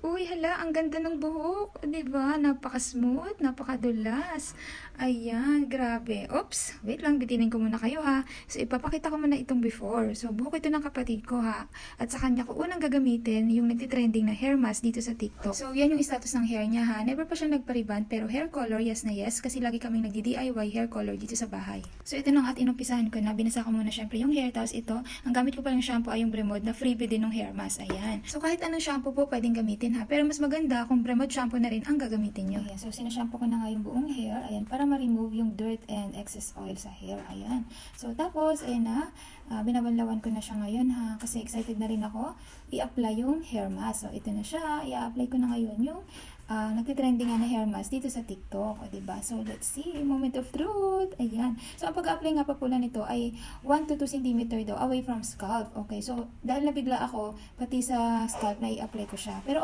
Uy, hala, ang ganda ng buhok. 'Di ba? Napaka-smooth, napakadulas. Ayan, grabe. Oops, wait lang, bitinin ko muna kayo ha. So, ipapakita ko muna itong before. So, buhok ito ng kapatid ko ha. At sa kanya ko unang gagamitin yung nagtitrending na hair mask dito sa TikTok. So, yan yung status ng hair niya ha. Never pa siya nagpa-rebond, pero hair color, yes na yes. Kasi lagi kaming nagdi-DIY hair color dito sa bahay. So, ito na nga at inumpisahan ko na. Binasa ko muna syempre yung hair. Tapos ito, ang gamit ko palang shampoo ay yung Bremod na freebie din ng hair mask. Ayan. So, kahit anong shampoo po pwedeng gamitin ha. Pero mas maganda kung Bremod shampoo na rin ang gagamitin nyo. Ayan. So, sinashampoo ko na nga yung buong hair. Ayan. Para ma-remove yung dirt and excess oil sa hair. Ayan. So, tapos, ayan na. Binabanlawan ko na siya ngayon ha. Kasi excited na rin ako i-apply yung hair mask. So, ito na siya. I-apply ko na ngayon yung nagtitrending nga na hair mask dito sa TikTok. O, diba? So, let's see. Moment of truth. Ayan. So, ang pag-apply nga pa pula nito ay 1 to 2 cm daw away from scalp. Okay. So, dahil nabigla ako, pati sa scalp na i-apply ko siya. Pero,